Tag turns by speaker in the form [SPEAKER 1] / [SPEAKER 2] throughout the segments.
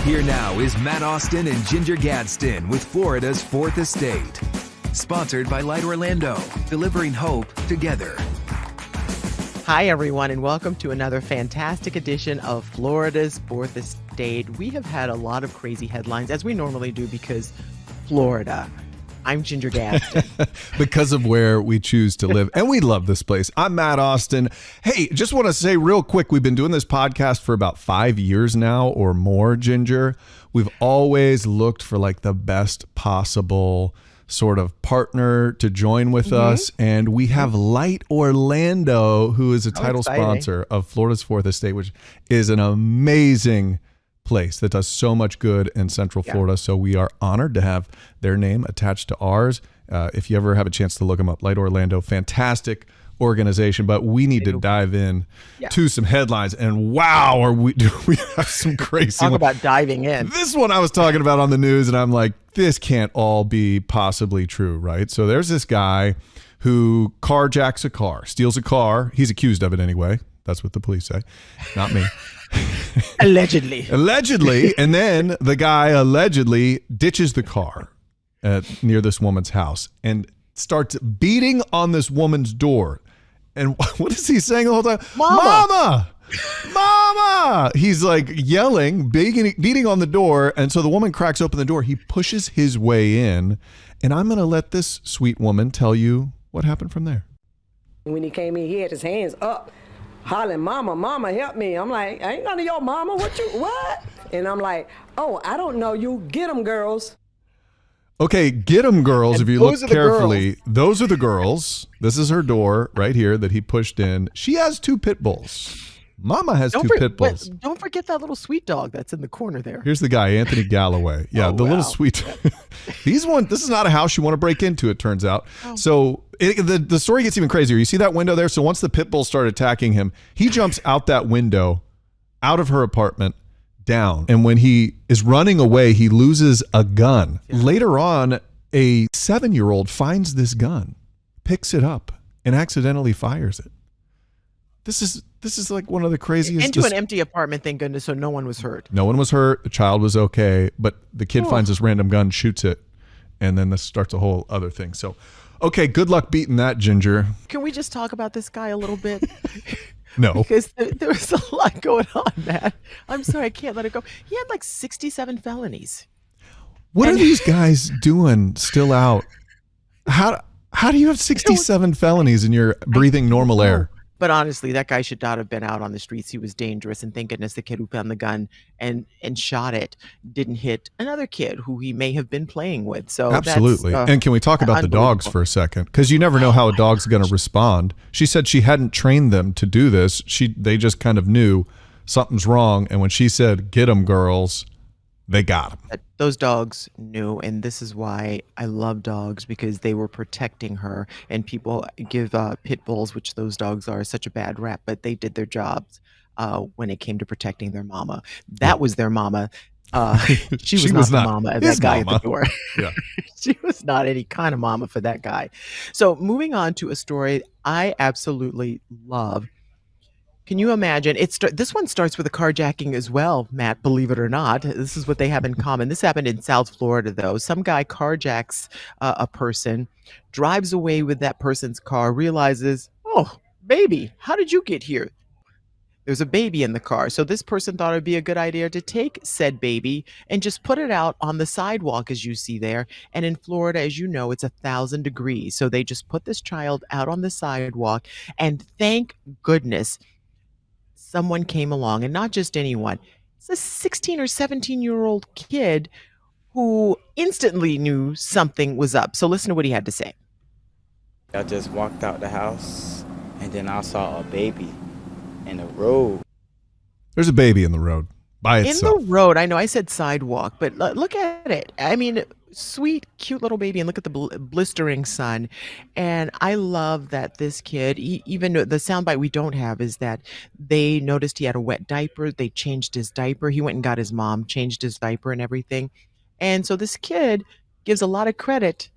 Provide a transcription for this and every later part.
[SPEAKER 1] Here now is Matt Austin and Ginger Gadsden with Florida's Fourth Estate. Sponsored by Light Orlando, delivering hope together.
[SPEAKER 2] Hi, everyone, and welcome to another fantastic edition of Florida's Fourth Estate. We have had a lot of crazy headlines, as we normally do, because Florida. I'm Ginger Gadsden.
[SPEAKER 3] Because of where we choose to live. And we love this place. I'm Matt Austin. Hey, just want to say real quick, we've been doing this podcast for about 5 years now or more, Ginger. We've always looked for like the best possible sort of partner to join with us. And we have Light Orlando, who is a title sponsor of Florida's Fourth Estate, which is an amazing place that does so much good in Central Florida. So we are honored to have their name attached to ours. If you ever have a chance to look them up, Light Orlando, fantastic organization. But we need to dive in to some headlines. And wow, do we have some crazy
[SPEAKER 2] Talk about diving in.
[SPEAKER 3] This one I was talking about on the news, and I'm like, this can't all be possibly true, right? So there's this guy who carjacks a car, steals a car. He's accused of it anyway. That's what the police say, not me. Allegedly. And then the guy allegedly ditches the car near this woman's house and starts beating on this woman's door. And what is he saying the whole time? Mama! Mama! He's like yelling, beating on the door. And so the woman cracks open the door. He pushes his way in. And I'm going to let this sweet woman tell you what happened from there.
[SPEAKER 4] When he came in, he had his hands up, hollering, "Mama, mama, help me." I'm like, "I ain't none of your mama. What? And I'm like, "Oh, I don't know you. Get them, girls."
[SPEAKER 3] Okay, get them, girls.
[SPEAKER 2] And
[SPEAKER 3] if you look carefully, those are the girls. This is her door right here that he pushed in. She has 2 pit bulls. Mama has 2 pit bulls.
[SPEAKER 2] Don't forget that little sweet dog that's in the corner there.
[SPEAKER 3] Here's the guy, Anthony Galloway. Yeah, little sweet. This is not a house you want to break into, it turns out. Oh. So the story gets even crazier. You see that window there? So once the pit bulls start attacking him, he jumps out that window, out of her apartment, down. And when he is running away, he loses a gun. Yeah. Later on, a 7-year-old finds this gun, picks it up, and accidentally fires it. This is like one of the craziest.
[SPEAKER 2] Into an empty apartment, thank goodness, so no one was hurt.
[SPEAKER 3] No one was hurt. The child was okay, but the kid finds this random gun, shoots it, and then this starts a whole other thing. So, okay, good luck beating that, Ginger.
[SPEAKER 2] Can we just talk about this guy a little bit?
[SPEAKER 3] No.
[SPEAKER 2] Because there was a lot going on, Matt. I'm sorry, I can't let it go. He had like 67 felonies.
[SPEAKER 3] What are these guys doing still out? How do you have 67 felonies and you're breathing normal air?
[SPEAKER 2] But honestly, that guy should not have been out on the streets. He was dangerous. And thank goodness the kid who found the gun and shot it didn't hit another kid who he may have been playing with. So
[SPEAKER 3] absolutely. And can we talk about the dogs for a second? Because you never know how a dog's going to respond. She said she hadn't trained them to do this. They just kind of knew something's wrong. And when she said, "Get them, girls," they got him.
[SPEAKER 2] Those dogs knew, and this is why I love dogs, because they were protecting her. And people give pit bulls, which those dogs are, such a bad rap, but they did their jobs when it came to protecting their mama. That was their mama. She was not the mama of that guy at the door.
[SPEAKER 3] Yeah.
[SPEAKER 2] She was not any kind of mama for that guy. So moving on to a story I absolutely love. Can you imagine? This one starts with a carjacking as well, Matt, believe it or not. This is what they have in common. This happened in South Florida, though. Some guy carjacks a person, drives away with that person's car, realizes, "Oh, baby, how did you get here?" There's a baby in the car. So this person thought it'd be a good idea to take said baby and just put it out on the sidewalk, as you see there. And in Florida, as you know, it's 1,000 degrees. So they just put this child out on the sidewalk, and thank goodness someone came along, and not just anyone. It's a 16 or 17-year-old kid who instantly knew something was up. So listen to what he had to say.
[SPEAKER 5] I just walked out the house, and then I saw a baby in the road.
[SPEAKER 3] There's a baby in the road by itself.
[SPEAKER 2] In the road. I know I said sidewalk, but look at it. I mean, sweet, cute little baby, and look at the blistering sun. And I love that this kid, even the soundbite we don't have is that they noticed he had a wet diaper. They changed his diaper. He went and got his mom, changed his diaper and everything. And so this kid gives a lot of credit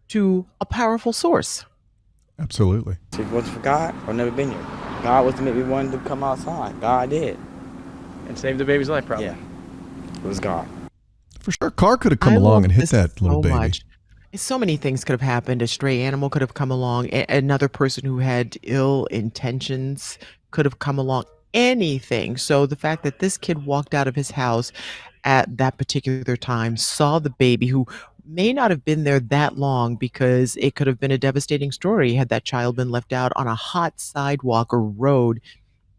[SPEAKER 2] to a powerful source.
[SPEAKER 3] Absolutely.
[SPEAKER 5] If it wasn't for God, I've never been here. God was to make me want to come outside. God did.
[SPEAKER 6] And save the baby's life, probably.
[SPEAKER 5] Yeah. was gone.
[SPEAKER 3] For sure, a car could have come
[SPEAKER 2] I
[SPEAKER 3] along
[SPEAKER 2] love
[SPEAKER 3] and hit
[SPEAKER 2] this
[SPEAKER 3] that little
[SPEAKER 2] so
[SPEAKER 3] baby.
[SPEAKER 2] much. So many things could have happened. A stray animal could have come along. Another person who had ill intentions could have come along. Anything. So the fact that this kid walked out of his house at that particular time, saw the baby who may not have been there that long because it could have been a devastating story had that child been left out on a hot sidewalk or road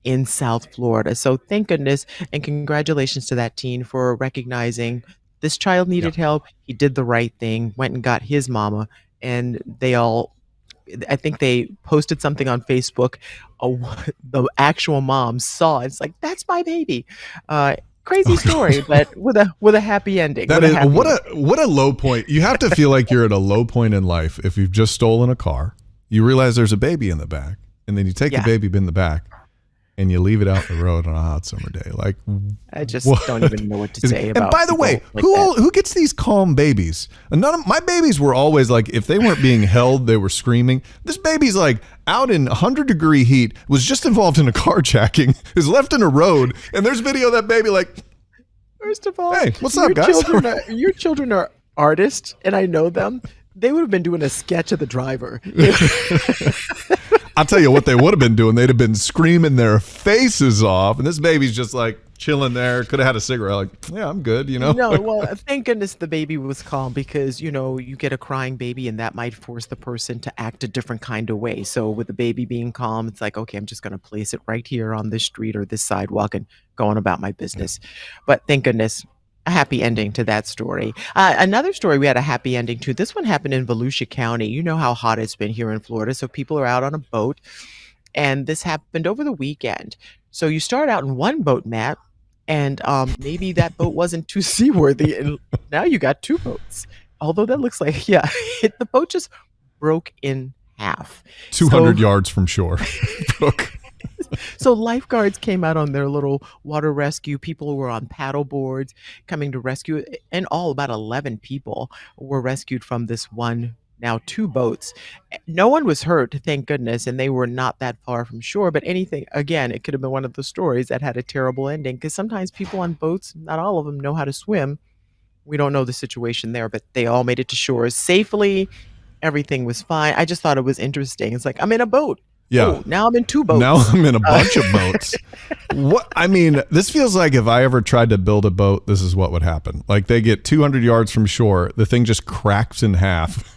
[SPEAKER 2] in South Florida. So thank goodness and congratulations to that teen for recognizing this child
[SPEAKER 3] Yeah.
[SPEAKER 2] needed help. He did the right thing, went and got his mama, and they all, I think they posted something on Facebook. The actual mom saw it. It's like, that's my baby. Crazy story, but with a happy ending.
[SPEAKER 3] That
[SPEAKER 2] With
[SPEAKER 3] is
[SPEAKER 2] a happy
[SPEAKER 3] what a low point. You have to feel like you're at a low point in life if you've just stolen a car. You realize there's a baby in the back, and then you take the baby in the back and you leave it out in the road on a hot summer day. Like,
[SPEAKER 2] I just
[SPEAKER 3] what
[SPEAKER 2] don't even know what to say about.
[SPEAKER 3] And by the way,
[SPEAKER 2] people like that.
[SPEAKER 3] who gets these calm babies? And none of my babies were always like, if they weren't being held, they were screaming. This baby's like out in 100-degree heat, was just involved in a carjacking, is left in a road, and there's video of that baby like,
[SPEAKER 2] First of all,
[SPEAKER 3] hey, what's up, guys?
[SPEAKER 2] Your children are artists, and I know them. They would have been doing a sketch of the driver.
[SPEAKER 3] I'll tell you what they would have been doing. They'd have been screaming their faces off, and this baby's just like chilling there. Could have had a cigarette. Like, yeah, I'm good, you know?
[SPEAKER 2] No, well, thank goodness the baby was calm because, you get a crying baby and that might force the person to act a different kind of way. So with the baby being calm, it's like, okay, I'm just going to place it right here on this street or this sidewalk and go on about my business. But thank goodness, a happy ending to that story. Another story we had a happy ending to. This one happened in Volusia County. You know how hot it's been here in Florida. So people are out on a boat and this happened over the weekend. So you start out in one boat, Matt, and maybe that boat wasn't too seaworthy, and now you got two boats. Although that looks like, the boat just broke in half.
[SPEAKER 3] 200 yards from shore. Broke.
[SPEAKER 2] So lifeguards came out on their little water rescue. People were on paddle boards coming to rescue, and all about 11 people were rescued from this one, now two boats. No one was hurt, thank goodness, and they were not that far from shore. But anything, again, it could have been one of the stories that had a terrible ending because sometimes people on boats, not all of them know how to swim. We don't know the situation there, but they all made it to shore safely. Everything was fine. I just thought it was interesting. It's like, I'm in a boat.
[SPEAKER 3] Yeah.
[SPEAKER 2] Oh, now I'm in two boats.
[SPEAKER 3] Now I'm in a bunch of boats. This feels like if I ever tried to build a boat, this is what would happen. Like they get 200 yards from shore, the thing just cracks in half.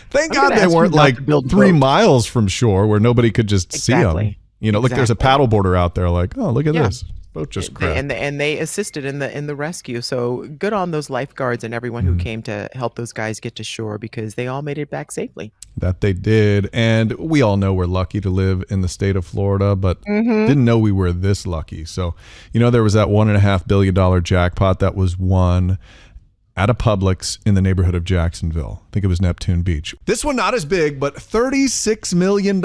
[SPEAKER 3] Thank God they weren't like 3 miles from shore where nobody could just see them. Like there's a paddleboarder out there like, oh, look at this. Boat just cracked.
[SPEAKER 2] And they assisted in the rescue. So good on those lifeguards and everyone who came to help those guys get to shore because they all made it back safely.
[SPEAKER 3] That they did. And we all know we're lucky to live in the state of Florida, but didn't know we were this lucky. So, there was that $1.5 billion jackpot that was won at a Publix in the neighborhood of Jacksonville. I think it was Neptune Beach. This one not as big, but $36 million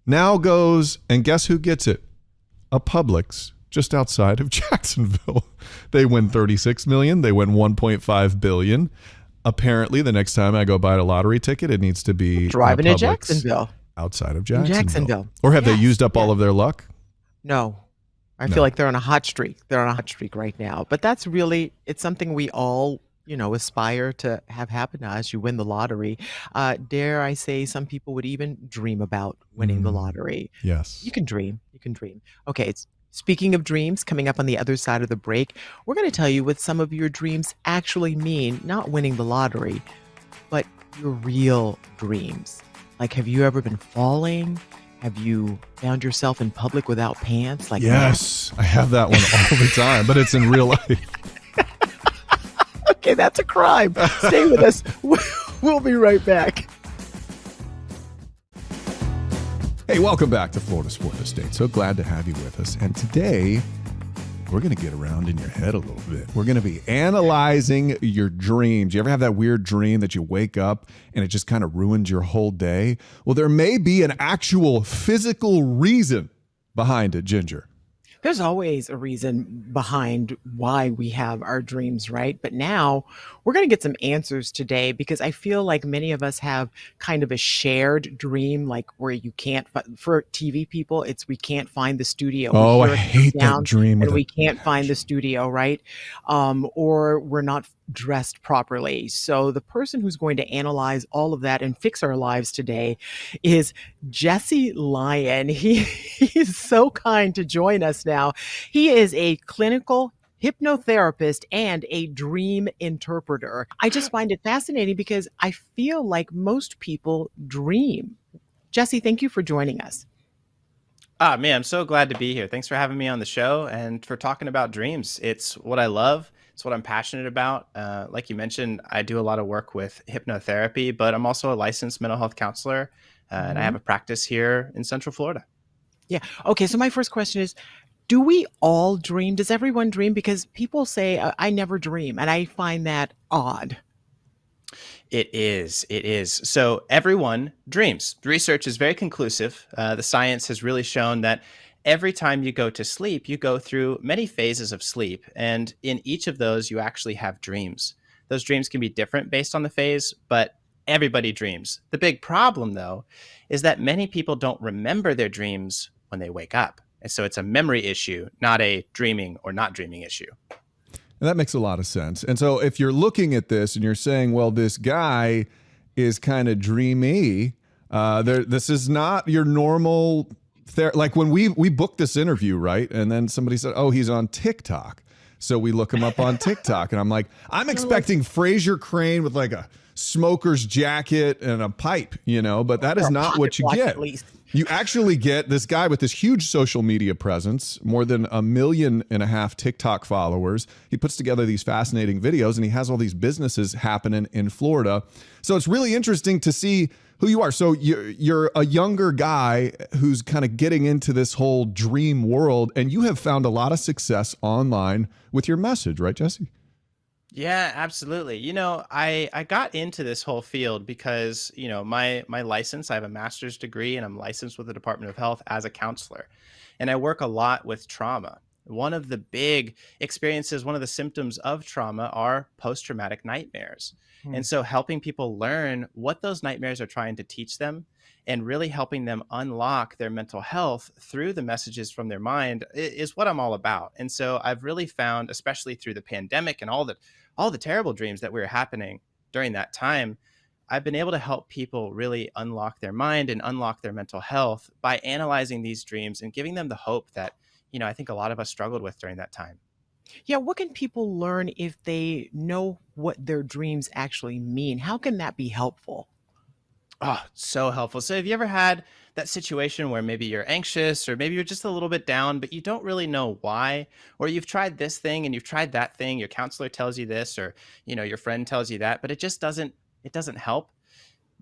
[SPEAKER 3] now goes, and guess who gets it? A Publix just outside of Jacksonville. They win $36 million. They win $1.5 billion. Apparently, the next time I go buy a lottery ticket, it needs to be
[SPEAKER 2] driving to Jacksonville.
[SPEAKER 3] Outside of Jacksonville. Or have they used up all of their luck?
[SPEAKER 2] No. I feel like they're on a hot streak. They're on a hot streak right now. But that's really, it's something we all, aspire to have happen to us. You win the lottery. Dare I say some people would even dream about winning the lottery.
[SPEAKER 3] Yes.
[SPEAKER 2] You can dream. You can dream. Okay. Speaking of dreams, coming up on the other side of the break, we're going to tell you what some of your dreams actually mean, not winning the lottery, but your real dreams. Like, have you ever been falling? Have you found yourself in public without pants? Like
[SPEAKER 3] yes, I have that one all the time, but it's in real life.
[SPEAKER 2] Okay, that's a crime. Stay with us. We'll be right back.
[SPEAKER 3] Hey, welcome back to Florida's Fourth Estate. So glad to have you with us. And today, we're going to get around in your head a little bit. We're going to be analyzing your dreams. You ever have that weird dream that you wake up and it just kind of ruins your whole day? Well, there may be an actual physical reason behind it, Ginger.
[SPEAKER 2] There's always a reason behind why we have our dreams, right? But now we're going to get some answers today because I feel like many of us have kind of a shared dream, like where you can't, for TV people, it's we can't find the studio.
[SPEAKER 3] Oh,
[SPEAKER 2] We
[SPEAKER 3] I
[SPEAKER 2] hear a
[SPEAKER 3] hate that
[SPEAKER 2] sound
[SPEAKER 3] dream with
[SPEAKER 2] and
[SPEAKER 3] it.
[SPEAKER 2] we can't find the studio, right? Or we're not dressed properly. So the person who's going to analyze all of that and fix our lives today is Jesse Lyon. He's so kind to join us now. He is a clinical hypnotherapist and a dream interpreter. I just find it fascinating because I feel like most people dream. Jesse, thank you for joining us.
[SPEAKER 6] Ah, man, I'm so glad to be here. Thanks for having me on the show and for talking about dreams. It's what I love. It's what I'm passionate about. Like you mentioned, I do a lot of work with hypnotherapy, but I'm also a licensed mental health counselor, and I have a practice here in Central Florida.
[SPEAKER 2] Yeah. Okay. So my first question is, do we all dream? Does everyone dream? Because people say, I never dream. And I find that odd.
[SPEAKER 6] It is. It is. So everyone dreams. The research is very conclusive. The science has really shown that every time you go to sleep, you go through many phases of sleep. And in each of those, you actually have dreams. Those dreams can be different based on the phase, but everybody dreams. The big problem, though, is that many people don't remember their dreams when they wake up. And so it's a memory issue, not a dreaming or not dreaming issue.
[SPEAKER 3] And that makes a lot of sense. And so if you're looking at this and you're saying, well, this guy is kind of dreamy, this is not your normal like when we booked this interview, right? And then somebody said, oh, he's on TikTok. So we look him up on TikTok. And I'm like, I'm expecting Fraser Crane with like a smoker's jacket and a pipe, but that is not what you get. You actually get this guy with this huge social media presence, more than 1.5 million TikTok followers. He puts together these fascinating videos and he has all these businesses happening in Florida. So it's really interesting to see who you are. So you're a younger guy who's kind of getting into this whole dream world, and you have found a lot of success online with your message, right, Jesse?
[SPEAKER 6] Yeah, absolutely. I got into this whole field because, my license, I have a master's degree and I'm licensed with the Department of Health as a counselor. And I work a lot with trauma. One of the big experiences, one of the symptoms of trauma are post-traumatic nightmares. And so helping people learn what those nightmares are trying to teach them and really helping them unlock their mental health through the messages from their mind is what I'm all about. And so I've really found, especially through the pandemic and all the terrible dreams that were happening during that time, I've been able to help people really unlock their mind and unlock their mental health by analyzing these dreams and giving them the hope that, I think a lot of us struggled with during that time.
[SPEAKER 2] Yeah, what can people learn if they know what their dreams actually mean? How can that be helpful?
[SPEAKER 6] Oh, so helpful. So have you ever had that situation where maybe you're anxious or maybe you're just a little bit down, but you don't really know why? Or you've tried this thing and you've tried that thing. Your counselor tells you this, or, your friend tells you that, but it just doesn't help.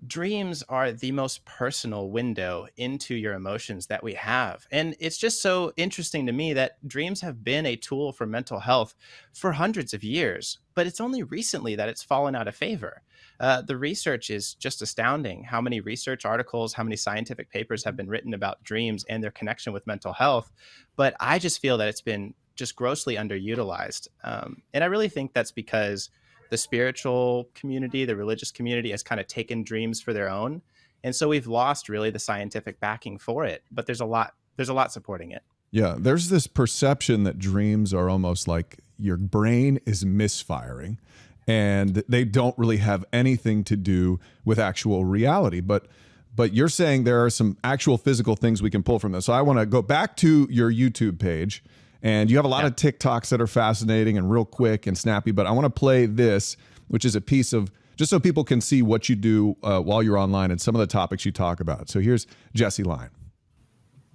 [SPEAKER 6] Dreams are the most personal window into your emotions that we have. And it's just so interesting to me that dreams have been a tool for mental health for hundreds of years, but it's only recently that it's fallen out of favor. The research is just astounding. How many research articles, how many scientific papers have been written about dreams and their connection with mental health. But I just feel that it's been just grossly underutilized. And I really think that's because the spiritual community, the religious community has kind of taken dreams for their own. And so we've lost really the scientific backing for it, but there's a lot supporting it.
[SPEAKER 3] Yeah. There's this perception that dreams are almost like your brain is misfiring and they don't really have anything to do with actual reality. But you're saying there are some actual physical things we can pull from this. So I want to go back to your YouTube page. And you have a lot of TikToks that are fascinating and real quick and snappy, but I want to play this, which is a piece of, just so people can see what you do while you're online and some of the topics you talk about. So here's Jesse Lyon.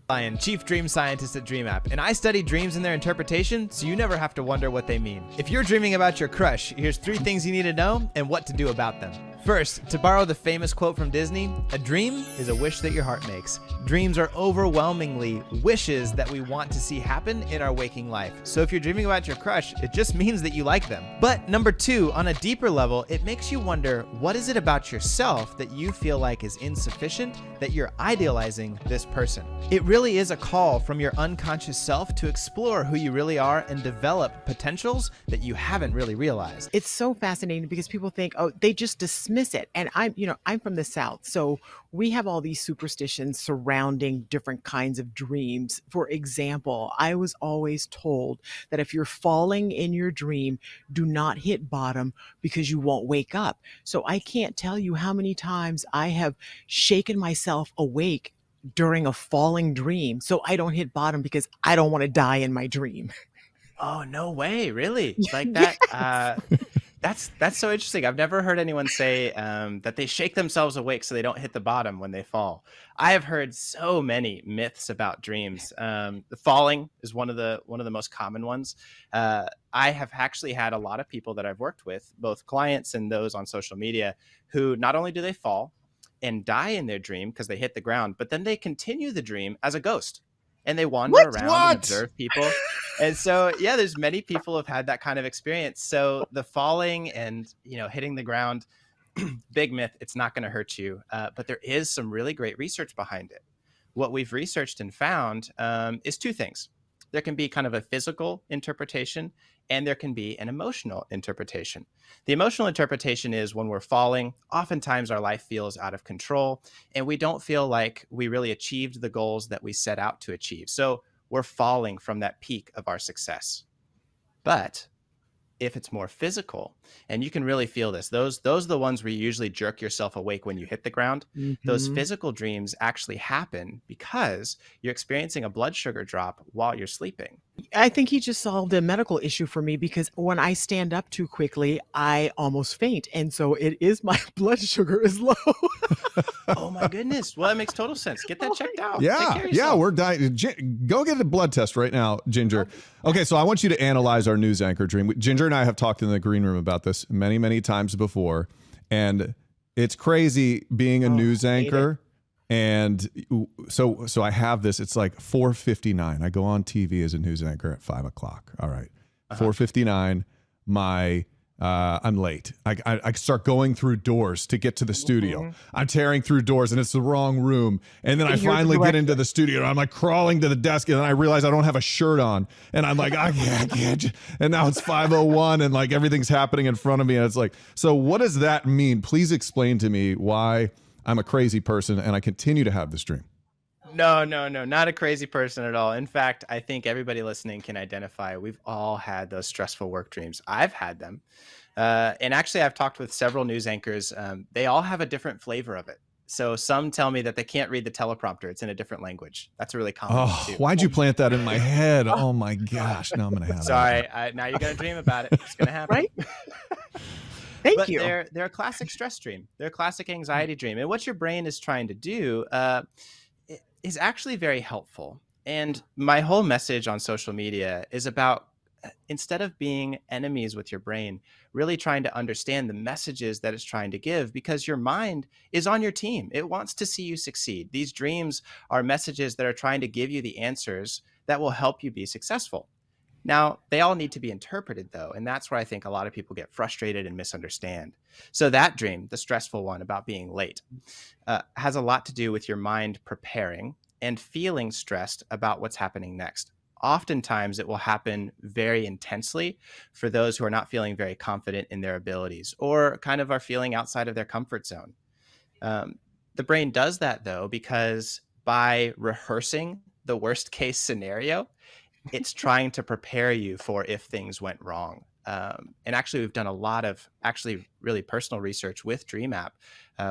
[SPEAKER 7] Lyon, Chief Dream Scientist at DreamApp, and I study dreams and their interpretation so you never have to wonder what they mean. If you're dreaming about your crush, here's 3 things you need to know and what to do about them. First, to borrow the famous quote from Disney, a dream is a wish that your heart makes. Dreams are overwhelmingly wishes that we want to see happen in our waking life. So if you're dreaming about your crush, it just means that you like them. But number two, on a deeper level, it makes you wonder, what is it about yourself that you feel like is insufficient, that you're idealizing this person? It really is a call from your unconscious self to explore who you really are and develop potentials that you haven't really realized.
[SPEAKER 2] It's so fascinating because people think, oh, they just dismiss it. And I'm from the South, so we have all these superstitions surrounding different kinds of dreams. For example, I was always told that if you're falling in your dream, do not hit bottom because you won't wake up. So I can't tell you how many times I have shaken myself awake during a falling dream so I don't hit bottom because I don't want to die in my dream.
[SPEAKER 6] Oh, no way. Really? Like that? That's so interesting. I've never heard anyone say that they shake themselves awake so they don't hit the bottom when they fall. I have heard so many myths about dreams. The falling is one of the most common ones. I have actually had a lot of people that I've worked with, both clients and those on social media, who not only do they fall and die in their dream because they hit the ground, but then they continue the dream as a ghost. And they wander around and observe people. And so, yeah, there's many people who have had that kind of experience. So the falling and, hitting the ground, big myth, it's not going to hurt you. But there is some really great research behind it. What we've researched and found is two things. There can be kind of a physical interpretation and there can be an emotional interpretation. The emotional interpretation is when we're falling, oftentimes our life feels out of control and we don't feel like we really achieved the goals that we set out to achieve. So we're falling from that peak of our success. But if it's more physical, and you can really feel this, those are the ones where you usually jerk yourself awake when you hit the ground. Those physical dreams actually happen because you're experiencing a blood sugar drop while you're sleeping.
[SPEAKER 2] I think he just solved a medical issue for me because when I stand up too quickly, I almost faint. And so it is my blood sugar is low.
[SPEAKER 6] Oh my goodness. Well, that makes total sense. Get that checked out.
[SPEAKER 3] Yeah, we're dying. Go get a blood test right now, Ginger. Okay, so I want you to analyze our news anchor dream. Ginger and I have talked in the green room about this many, many times before. And it's crazy being a news anchor. And so I have this, it's like 4:59. I go on TV as a news anchor at 5 o'clock. All right. 4:59, I'm late. I start going through doors to get to the studio. I'm tearing through doors and it's the wrong room. And then I finally get into the studio and I'm like crawling to the desk and then I realize I don't have a shirt on. And I'm like, I can't. And now it's 5:01 and like everything's happening in front of me. And it's like, so what does that mean? Please explain to me why I'm a crazy person and I continue to have this dream.
[SPEAKER 6] No, not a crazy person at all. In fact, I think everybody listening can identify. We've all had those stressful work dreams. I've had them. And actually, I've talked with several news anchors. They all have a different flavor of it. So some tell me that they can't read the teleprompter. It's in a different language. That's a really common one too.
[SPEAKER 3] Why'd you plant that in my head? Oh my gosh. Now I'm going to have
[SPEAKER 6] Sorry. Now you're going to dream about it. It's going to happen.
[SPEAKER 2] Right? Thank you.
[SPEAKER 6] They're a classic stress dream. They're a classic anxiety dream. And what your brain is trying to do is actually very helpful. And my whole message on social media is about, instead of being enemies with your brain, really trying to understand the messages that it's trying to give, because your mind is on your team. It wants to see you succeed. These dreams are messages that are trying to give you the answers that will help you be successful. Now, they all need to be interpreted, though, and that's where I think a lot of people get frustrated and misunderstand. So that dream, the stressful one about being late, has a lot to do with your mind preparing and feeling stressed about what's happening next. Oftentimes, it will happen very intensely for those who are not feeling very confident in their abilities or kind of are feeling outside of their comfort zone. The brain does that, though, because by rehearsing the worst case scenario, it's trying to prepare you for if things went wrong. And actually, we've done a lot of really personal research with DreamApp.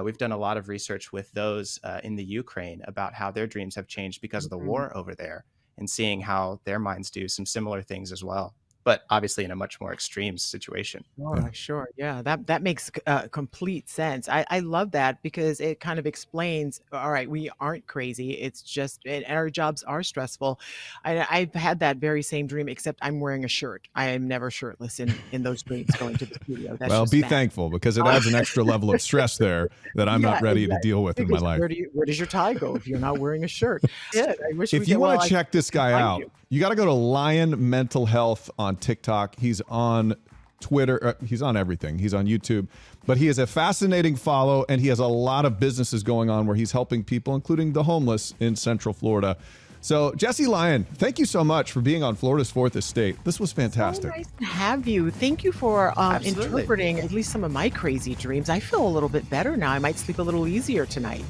[SPEAKER 6] We've done a lot of research with those in the Ukraine about how their dreams have changed because of the war over there, and seeing how their minds do some similar things as well. but obviously in a much more extreme situation.
[SPEAKER 2] Sure. Yeah, that makes complete sense. I love that because it kind of explains, all right, we aren't crazy. It's just, and our jobs are stressful. I've had that very same dream, except I'm wearing a shirt. I am never shirtless in those dreams going to the studio. That's
[SPEAKER 3] Well,
[SPEAKER 2] just
[SPEAKER 3] be
[SPEAKER 2] Matt.
[SPEAKER 3] thankful because it adds an extra level of stress there that I'm not
[SPEAKER 2] Yeah,
[SPEAKER 3] ready to
[SPEAKER 2] exactly.
[SPEAKER 3] deal with in my
[SPEAKER 2] Because
[SPEAKER 3] life.
[SPEAKER 2] where does your tie go if you're not wearing a shirt? Yeah, I wish we
[SPEAKER 3] If
[SPEAKER 2] could-
[SPEAKER 3] you want
[SPEAKER 2] well,
[SPEAKER 3] to
[SPEAKER 2] I
[SPEAKER 3] check this
[SPEAKER 2] can
[SPEAKER 3] guy
[SPEAKER 2] find
[SPEAKER 3] out,
[SPEAKER 2] you.
[SPEAKER 3] you got to go to Lion Mental Health on TikTok. He's on Twitter. He's on everything. He's on YouTube. But he is a fascinating follow, and he has a lot of businesses going on where he's helping people, including the homeless in Central Florida. So, Jesse Lyon, thank you so much for being on Florida's Fourth Estate. This was fantastic.
[SPEAKER 2] So nice to have you. Thank you for
[SPEAKER 6] Absolutely.
[SPEAKER 2] interpreting at least some of my crazy dreams. I feel a little bit better now. I might sleep a little easier tonight.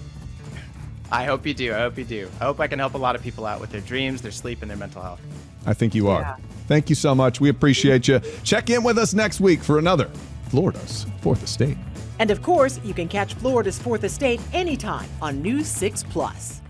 [SPEAKER 6] I hope you do. I hope you do. I hope I can help a lot of people out with their dreams, their sleep, and their mental health.
[SPEAKER 3] I think you are.
[SPEAKER 2] Yeah.
[SPEAKER 3] Thank you so much. We appreciate you. Check in with us next week for another Florida's Fourth Estate.
[SPEAKER 8] And of course, you can catch Florida's Fourth Estate anytime on News 6 Plus.